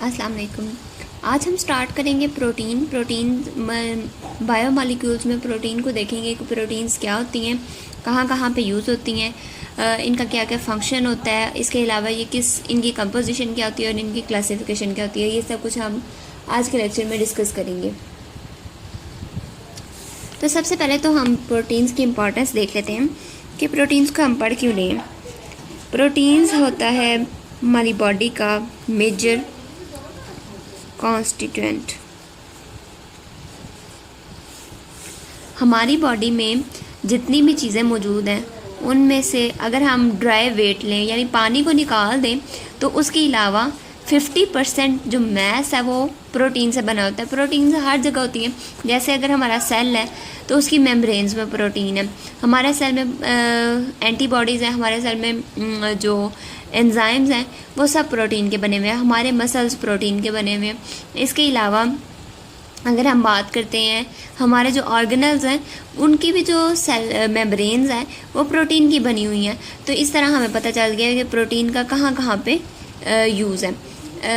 अस्सलाम वालेकुम। आज हम स्टार्ट करेंगे प्रोटीन बायोमॉलिक्यूल्स में प्रोटीन को देखेंगे कि प्रोटीन्स क्या होती हैं, कहाँ कहाँ पे यूज़ होती हैं, इनका क्या क्या फंक्शन होता है, इसके अलावा ये इनकी कंपोजिशन क्या होती है और इनकी क्लासिफिकेशन क्या होती है। ये सब कुछ हम आज के लेक्चर में डिस्कस करेंगे। तो सबसे पहले तो हम प्रोटीन्स की इम्पोर्टेंस देख लेते हैं कि प्रोटीन्स को हम पढ़ क्यों लें। प्रोटीन्स होता है हमारी बॉडी का मेजर कॉन्स्टिट्यूएंट। हमारी बॉडी में जितनी भी चीज़ें मौजूद हैं उनमें से अगर हम ड्राई वेट लें यानी पानी को निकाल दें तो उसके अलावा 50% जो मैस है वो प्रोटीन से बना होता है। प्रोटीन हर जगह होती है। जैसे अगर हमारा सेल है तो उसकी मेम्ब्रेन्स में प्रोटीन है, हमारे सेल में एंटीबॉडीज़ हैं, हमारे सेल में जो एंजाइम्स हैं वो सब प्रोटीन के बने हुए हैं, हमारे मसल्स प्रोटीन के बने हुए हैं। इसके अलावा अगर हम बात करते हैं हमारे जो ऑर्गेनल्स हैं उनकी भी जो सेल मेम्ब्रेन्स हैं वो प्रोटीन की बनी हुई हैं। तो इस तरह हमें पता चल गया कि प्रोटीन का कहाँ कहाँ पे यूज़ है।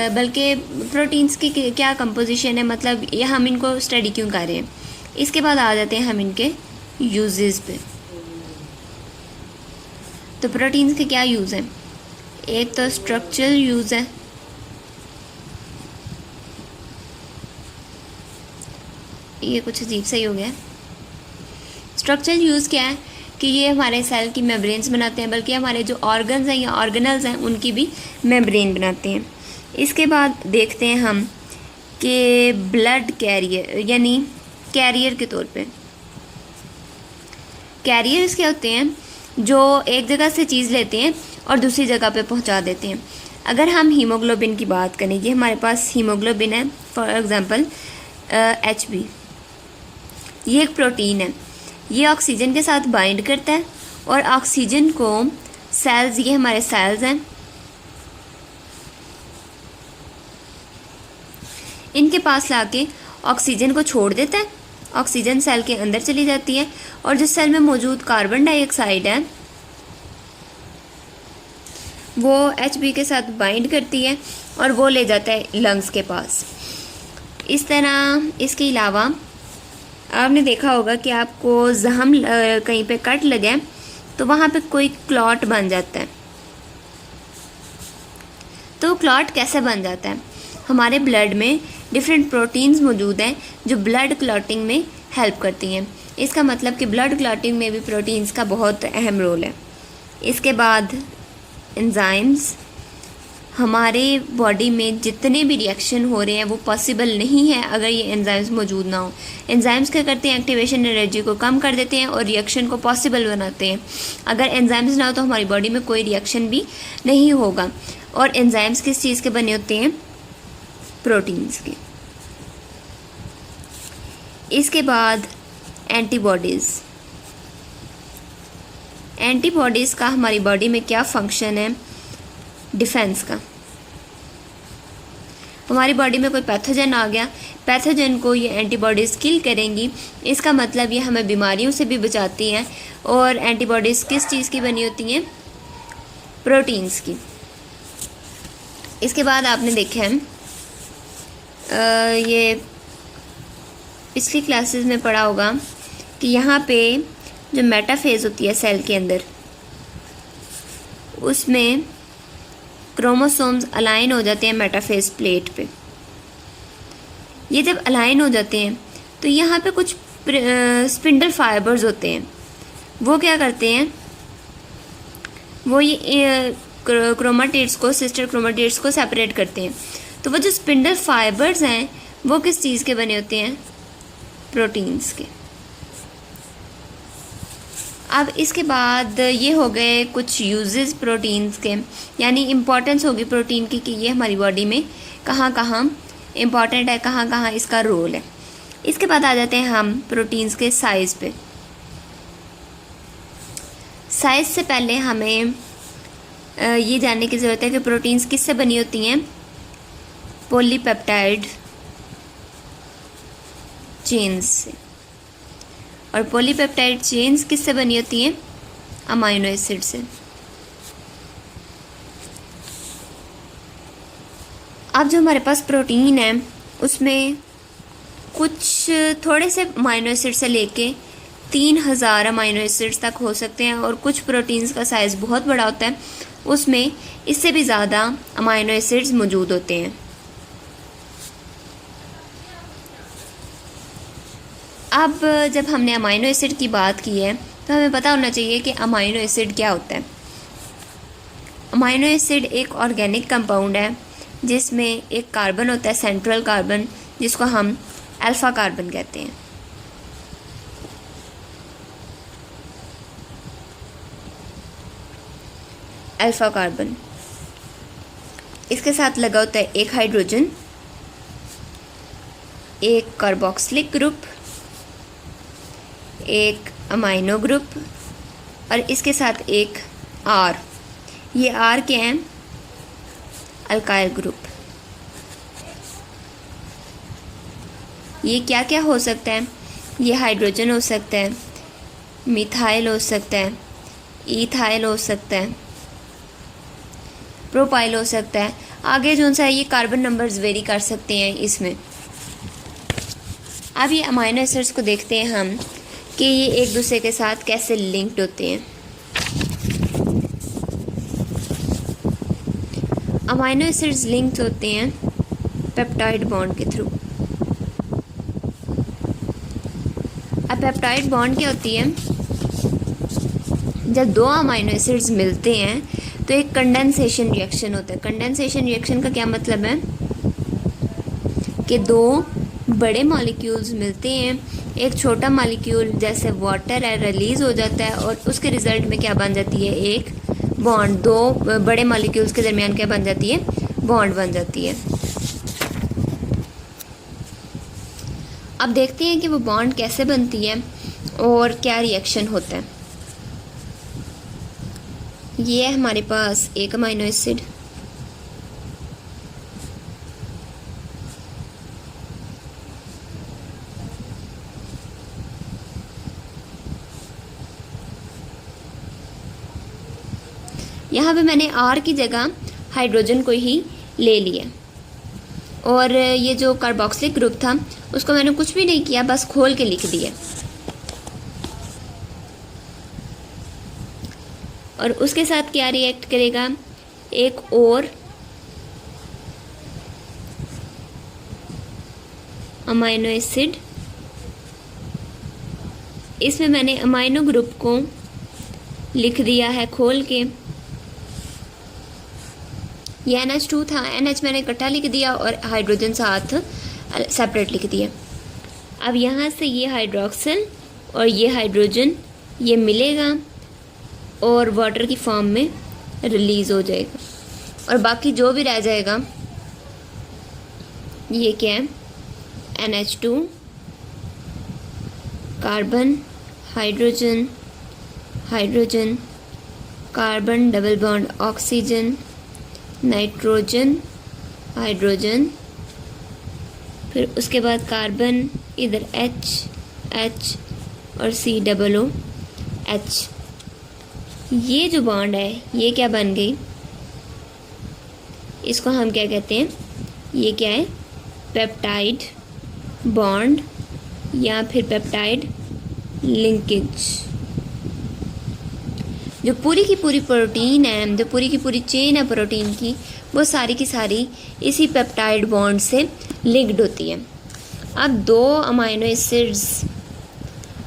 बल्कि प्रोटीन्स की क्या कंपोजिशन है, मतलब ये हम इनको स्टडी क्यों कर रहे हैं। इसके बाद आ जाते हैं हम इनके यूजेस पे। तो प्रोटीन्स के क्या यूज़ हैं। एक तो स्ट्रक्चरल यूज़ है, ये कुछ अजीब सा ही हो गया। स्ट्रक्चरल यूज़ क्या है कि ये हमारे सेल की मेम्ब्रेन्स बनाते हैं, बल्कि हमारे जो ऑर्गन्स हैं या ऑर्गेनल्स हैं उनकी भी मेम्ब्रेन बनाते हैं। इसके बाद देखते हैं हम कि ब्लड कैरियर यानी कैरियर के तौर पे कैरियर्स क्या होते हैं जो एक जगह से चीज़ लेते हैं और दूसरी जगह पे पहुंचा देते हैं। अगर हम हीमोग्लोबिन की बात करें, ये हमारे पास हीमोग्लोबिन है फॉर एग्जांपल HB, ये एक प्रोटीन है। ये ऑक्सीजन के साथ बाइंड करता है और ऑक्सीजन को सेल्स, ये हमारे सेल्स हैं, इनके पास लाके ऑक्सीजन को छोड़ देता है। ऑक्सीजन सेल के अंदर चली जाती है और जो सेल में मौजूद कार्बन डाइऑक्साइड है वो HB के साथ बाइंड करती है और वो ले जाता है लंग्स के पास। इस तरह इसके अलावा आपने देखा होगा कि आपको जख्म कहीं पे कट लगे तो वहाँ पे कोई क्लॉट बन जाता है। तो क्लॉट कैसे बन जाता है। हमारे ब्लड में डिफरेंट प्रोटीन्स मौजूद हैं जो ब्लड क्लॉटिंग में हेल्प करती हैं। इसका मतलब कि ब्लड क्लॉटिंग में भी प्रोटीन्स का बहुत अहम रोल है। इसके बाद एंजाइम्स, हमारे बॉडी में जितने भी रिएक्शन हो रहे हैं वो पॉसिबल नहीं है अगर ये एंजाइम्स मौजूद ना हो। एंजाइम्स क्या करते हैं, एक्टिवेशन एनर्जी को कम कर देते हैं और रिएक्शन को पॉसिबल बनाते हैं। अगर एंजाइम्स ना हो तो हमारी बॉडी में कोई रिएक्शन भी नहीं होगा। और एंजाइम्स किस चीज़ के बने होते हैं, प्रोटीन्स के। इसके बाद एंटीबॉडीज़। एंटीबॉडीज़ का हमारी बॉडी में क्या फंक्शन है, डिफेंस का। हमारी बॉडी में कोई पैथोजन आ गया, पैथोजन को ये एंटीबॉडीज़ किल करेंगी। इसका मतलब ये हमें बीमारियों से भी बचाती हैं। और एंटीबॉडीज़ किस चीज़ की बनी होती हैं, प्रोटीन्स की। इसके बाद आपने देखा है ये पिछली क्लासेस में पढ़ा होगा कि यहाँ पे जो मेटाफेज होती है सेल के अंदर उसमें क्रोमोसोम्स अलाइन हो जाते हैं मेटाफेज प्लेट पे। ये जब अलाइन हो जाते हैं तो यहाँ पे कुछ स्पिंडल फाइबर्स होते हैं। वो क्या करते हैं, वो ये क्रोमाटिड्स को, सिस्टर क्रोमाटिड्स को सेपरेट करते हैं। तो वो जो स्पिंडल फाइबर्स हैं वो किस चीज़ के बने होते हैं, प्रोटीन्स के। अब इसके बाद ये हो गए कुछ यूजेस प्रोटीन्स के, यानी इम्पॉर्टेंस होगी प्रोटीन की कि ये हमारी बॉडी में कहाँ कहाँ इम्पॉर्टेंट है, कहाँ कहाँ इसका रोल है। इसके बाद आ जाते हैं हम प्रोटीन्स के साइज़ पे। साइज़ से पहले हमें ये जानने की ज़रूरत है कि प्रोटीन्स किससे बनी होती हैं, पॉलीपेप्टाइड चेन्स से। और पॉलीपेप्टाइड चेन्स किससे बनी होती हैं, अमाइनो एसिड से। अब जो हमारे पास प्रोटीन है उसमें कुछ थोड़े से अमाइनो एसिड से लेके 3000 अमाइनो एसिड्स तक हो सकते हैं, और कुछ प्रोटीन्स का साइज़ बहुत बड़ा होता है, उसमें इससे भी ज़्यादा अमाइनो एसिड्स मौजूद होते हैं। अब जब हमने अमाइनो एसिड की बात की है तो हमें पता होना चाहिए कि अमाइनो एसिड क्या होता है। अमाइनो एसिड एक ऑर्गेनिक कंपाउंड है जिसमें एक कार्बन होता है, सेंट्रल कार्बन, जिसको हम अल्फ़ा कार्बन कहते हैं। अल्फ़ा कार्बन, इसके साथ लगा होता है एक हाइड्रोजन, एक कार्बोक्सिलिक ग्रुप, एक अमाइनो ग्रुप, और इसके साथ एक आर। ये आर क्या है? Alkyl group. ये क्या क्या हो सकता है? ये हाइड्रोजन हो सकता है, मिथाइल हो सकता है, ईथाइल हो सकता है, प्रोपाइल हो सकता है। आगे जो सा है ये कार्बन नंबर्स वेरी कर सकते हैं इसमें। अब ये अमाइनो एसिड्स को देखते हैं हम कि ये एक दूसरे के साथ कैसे लिंक्ड होते हैं। अमाइनो एसिड्स लिंक्ड होते हैं पेप्टाइड बॉन्ड के थ्रू। अब पेप्टाइड बॉन्ड क्या होती है? जब दो अमाइनो एसिड्स मिलते हैं तो एक कंडेंसेशन रिएक्शन होता है। कंडेंसेशन रिएक्शन का क्या मतलब है? कि दो बड़े मॉलिक्यूल्स मिलते हैं, एक छोटा मॉलिक्यूल जैसे वाटर है रिलीज हो जाता है, और उसके रिजल्ट में क्या बन जाती है? एक बॉन्ड। दो बड़े मॉलिक्यूल्स के दरमियान क्या बन जाती है? बॉन्ड बन जाती है। अब देखते हैं कि वो बॉन्ड कैसे बनती है और क्या रिएक्शन होता है। ये है हमारे पास एक अमाइनो एसिड, यहाँ पे मैंने आर की जगह हाइड्रोजन को ही ले लिया, और ये जो कार्बोक्सिलिक ग्रुप था उसको मैंने कुछ भी नहीं किया, बस खोल के लिख दिया। और उसके साथ क्या रिएक्ट करेगा? एक और अमाइनो एसिड, इसमें मैंने अमाइनो ग्रुप को लिख दिया है खोल के। ये NH2 था, NH मैंने इकट्ठा लिख दिया और हाइड्रोजन साथ सेपरेट लिख दिया। अब यहाँ से ये हाइड्रोक्सिल और ये हाइड्रोजन ये मिलेगा और वाटर की फॉर्म में रिलीज़ हो जाएगा, और बाकी जो भी रह जाएगा ये क्या है? NH2, carbon, hydrogen, hydrogen, carbon double bond oxygen, nitrogen, hydrogen, फिर उसके बाद कार्बन, इधर H और COOH। ये जो बॉन्ड है ये क्या बन गई? इसको हम क्या कहते हैं? ये क्या है? पेप्टाइड बॉन्ड या फिर पेप्टाइड लिंकेज। जो पूरी की पूरी प्रोटीन है, जो पूरी की पूरी चेन है प्रोटीन की, वो सारी की सारी इसी पेप्टाइड बॉन्ड से लिंक्ड होती है। अब दो अमाइनो एसिड्स,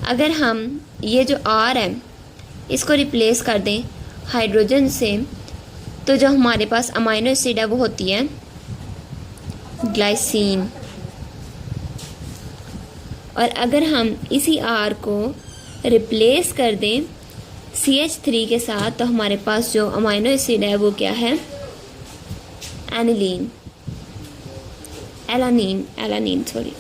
अगर हम ये जो R है इसको रिप्लेस कर दें हाइड्रोजन से, तो जो हमारे पास अमाइनो एसिड है वो होती है ग्लाइसिन। और अगर हम इसी R को रिप्लेस कर दें CH3 के साथ, तो हमारे पास जो अमाइनो एसिड है वो क्या है? Alanine, sorry.